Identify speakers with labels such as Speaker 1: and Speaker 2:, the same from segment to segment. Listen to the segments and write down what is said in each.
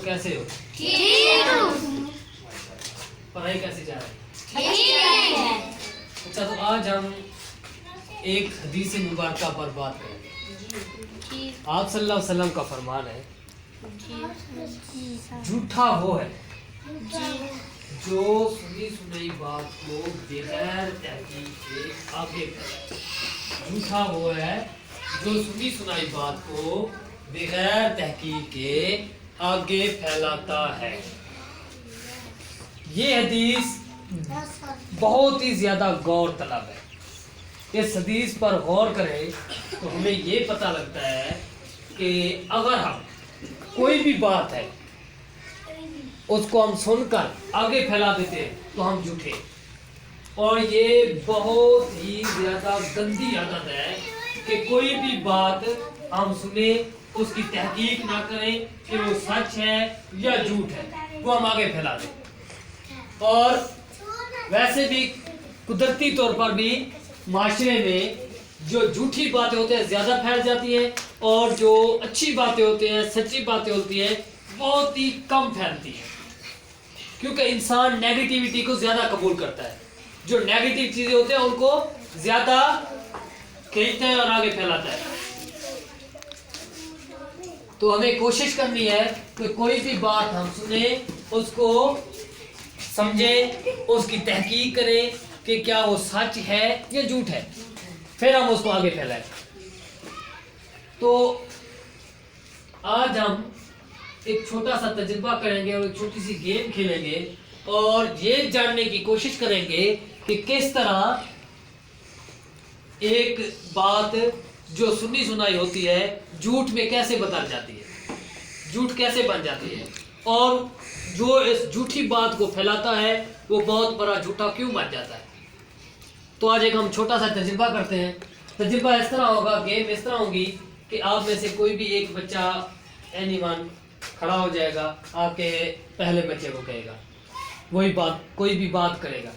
Speaker 1: कैसे हो?
Speaker 2: ठीक हूँ।
Speaker 1: पढ़ाई कैसी जा रही है?
Speaker 2: ठीक है।
Speaker 1: अच्छा, तो आज हम एक हदीस मुबारका पर बात करेंगे। आप सल्लल्लाहु अलैहि वसल्लम का फरमान है, झूठा वो है जो सुनी सुनाई बात को बगैर तहकीक के आगे फैलाए। झूठा वो है जो सुनी सुनाई बात को बगैर तहकीक के आगे फैलाता है। ये हदीस बहुत ही ज़्यादा गौर तलब है। इस हदीस पर गौर करें तो हमें ये पता लगता है कि अगर हम कोई भी बात है उसको हम सुनकर आगे फैला देते हैं तो हम झूठे। और ये बहुत ही ज़्यादा गंदी आदत है कि कोई भी बात हम सुने उसकी तहकीक ना करें कि वो सच है या झूठ है, वो हम आगे फैला दें। और वैसे भी कुदरती तौर पर भी माशरे में जो झूठी बातें होती हैं ज़्यादा फैल जाती हैं और जो अच्छी बातें होती हैं, सच्ची बातें होती हैं, बहुत ही कम फैलती हैं, क्योंकि इंसान नेगेटिविटी को ज़्यादा कबूल करता है। जो नेगेटिव चीज़ें होती हैं उनको ज़्यादा खींचता है और आगे फैलाता है। तो हमें कोशिश करनी है कि कोई भी बात हम सुने उसको समझें, उसकी तहकीक करें कि क्या वो सच है या झूठ है, फिर हम उसको आगे फैलाएं। तो आज हम एक छोटा सा तजुर्बा करेंगे और एक छोटी सी गेम खेलेंगे और ये जानने की कोशिश करेंगे कि किस तरह एक बात जो सुनी सुनाई होती है झूठ में कैसे बदल जाती है, झूठ कैसे बन जाती है, और जो इस झूठी बात को फैलाता है वो बहुत बड़ा झूठा क्यों बन जाता है। तो आज एक हम छोटा सा तजुर्बा करते हैं। तजुर्बा इस तरह होगा, गेम इस तरह होगी कि आप में से कोई भी एक बच्चा एनीवन खड़ा हो जाएगा, आपके पहले बच्चे को कहेगा, वही बात, कोई भी बात करेगा।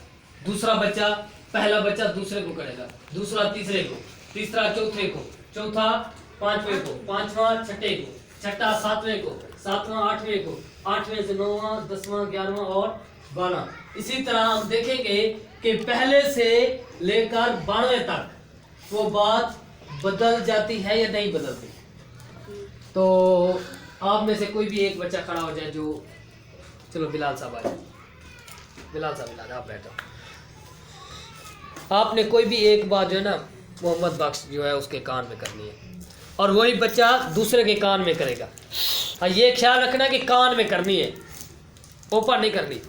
Speaker 1: दूसरा बच्चा, पहला बच्चा दूसरे को करेगा, दूसरा तीसरे को, तीसरा चौथे को, चौथा पांचवें को, पांचवा छठे को, छठा सातवें को, सातवां आठवें को, आठवें से नौवां, 10वां, 11वां और 12। इसी तरह हम देखेंगे कि पहले से लेकर 12वें तक वो बात बदल जाती है या नहीं बदलती। तो आप में से कोई भी एक बच्चा खड़ा हो जाए जो, चलो बिलाल साहब आ जाए, बिलाल साहब आप बैठो। आपने कोई भी एक बात जो है ना मोहम्मद बख्श जो है उसके कान में करनी है और वही बच्चा दूसरे के कान में करेगा। और ये ख्याल रखना कि कान में करनी है, ऊपर नहीं करनी।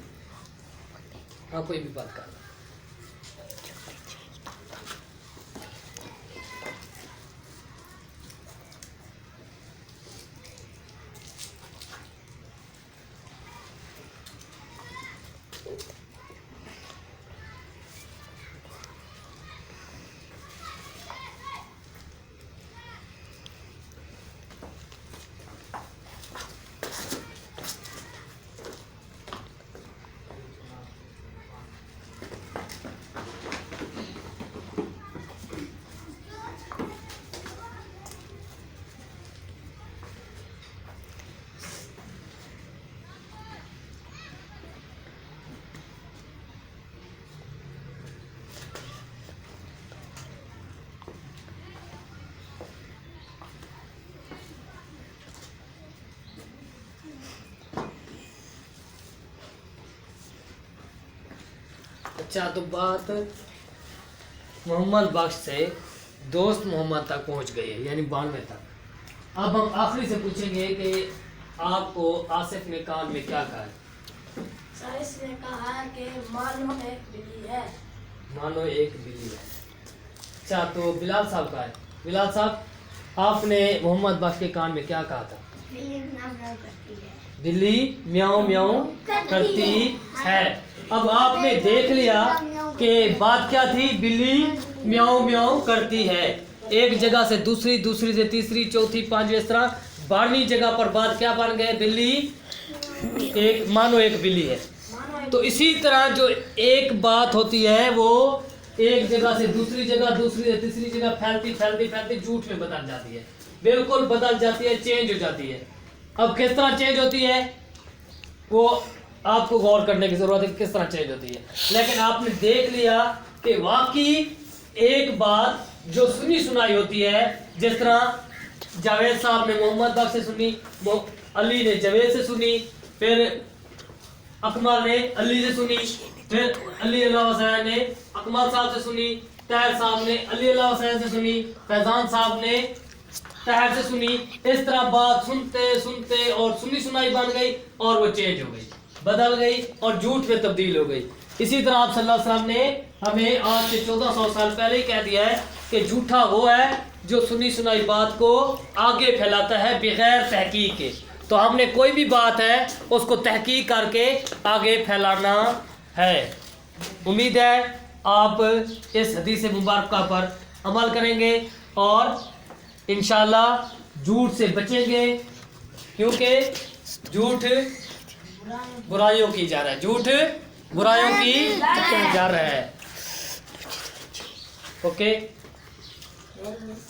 Speaker 1: हाँ, कोई भी बात करना। अच्छा, तो बात मोहम्मद बख्श से दोस्त मोहम्मद तक पहुंच गई है, यानी 92 तक। अब हम आखिरी से पूछेंगे कि आपको आसिफ ने कान में क्या कहा है।
Speaker 2: सर, इसने कहा कि मानो एक बिल्ली है।
Speaker 1: मानो एक बिल्ली है। अच्छा, तो बिलाल साहब का है। बिलाल साहब, आपने मोहम्मद बख्श के कान में क्या कहा था?
Speaker 2: बिल्ली म्याऊं म्याऊं करती है।
Speaker 1: बिल्ली म्याऊं म्याऊं करती है। अब आपने देख लिया कि बात क्या थी, बिल्ली म्याऊं म्याऊं करती है। एक जगह से दूसरी, दूसरी से तीसरी, चौथी, पांचवी, इस तरह 12वीं जगह पर बात क्या बन गए, बिल्ली एक, मानो एक बिल्ली है। तो इसी तरह जो एक बात होती है वो एक जगह से दूसरी जगह, दूसरी से तीसरी जगह फैलती फैलती फैलती झूठ में बदल जाती है, बिल्कुल बदल जाती है, चेंज हो जाती है। अब किस तरह चेंज होती है वो आपको गौर करने की ज़रूरत है कि किस तरह चेंज होती है। लेकिन आपने देख लिया कि वाकई एक बात जो सुनी सुनाई होती है, जिस तरह जावेद साहब ने मोहम्मद बख्श से सुनी, वो अली ने जावेद से सुनी, फिर अकमल ने अली से सुनी, फिर अली अल्लाह हुसैन ने अकमल साहब से सुनी, ताहिर साहब ने अली अल्लाह हुसैन से सुनी, फैजान साहब ने ताहिर से सुनी। इस तरह बात सुनते सुनते और सुनी सुनाई बन गई और वो चेंज हो गई, बदल गई और झूठ में तब्दील हो गई। इसी तरह आप सल्लल्लाहु अलैहि वसल्लम ने हमें आज से 1400 साल पहले ही कह दिया है कि झूठा वो है जो सुनी सुनाई बात को आगे फैलाता है बगैर तहकीक के। तो हमने कोई भी बात है उसको तहकीक करके आगे फैलाना है। उम्मीद है आप इस हदीस मुबारक पर अमल करेंगे और इंशाल्लाह झूठ से बचेंगे, क्योंकि झूठ बुराइयों की जा रहा है, झूठ बुराइयों की जा रहा है। ओके।